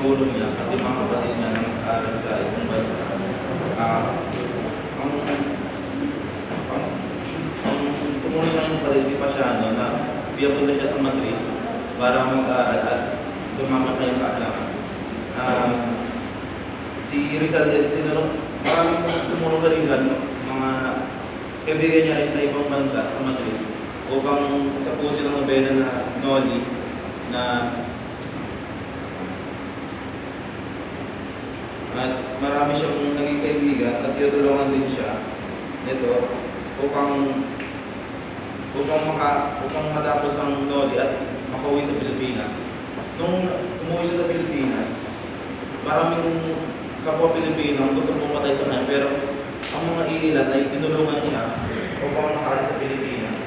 magulang niya at yung mga kapatid niya na nag-aaral sa ibang bansa. Ah, ang ang tumulong lang yung pala si Pasiano na piyapunta siya sa Madrid para mag-aaral at dumamat na yung kailangan. Si Rizal din, maraming tumulong kay Rizal, mga kaibigan niya rin sa ibang bansa, sa Madrid, upang tapusin ang nobela na Noli na at marami siyang naging kaibigan at tinutulungan din siya nito upang matapos ang Noli at makauwi sa Pilipinas. Nung umuwi siya sa Pilipinas, maraming kapwa Pilipino ang gusto pumatay sa kanya, pero ang mga ilan ay tinulungan siya upang makaalis sa Pilipinas.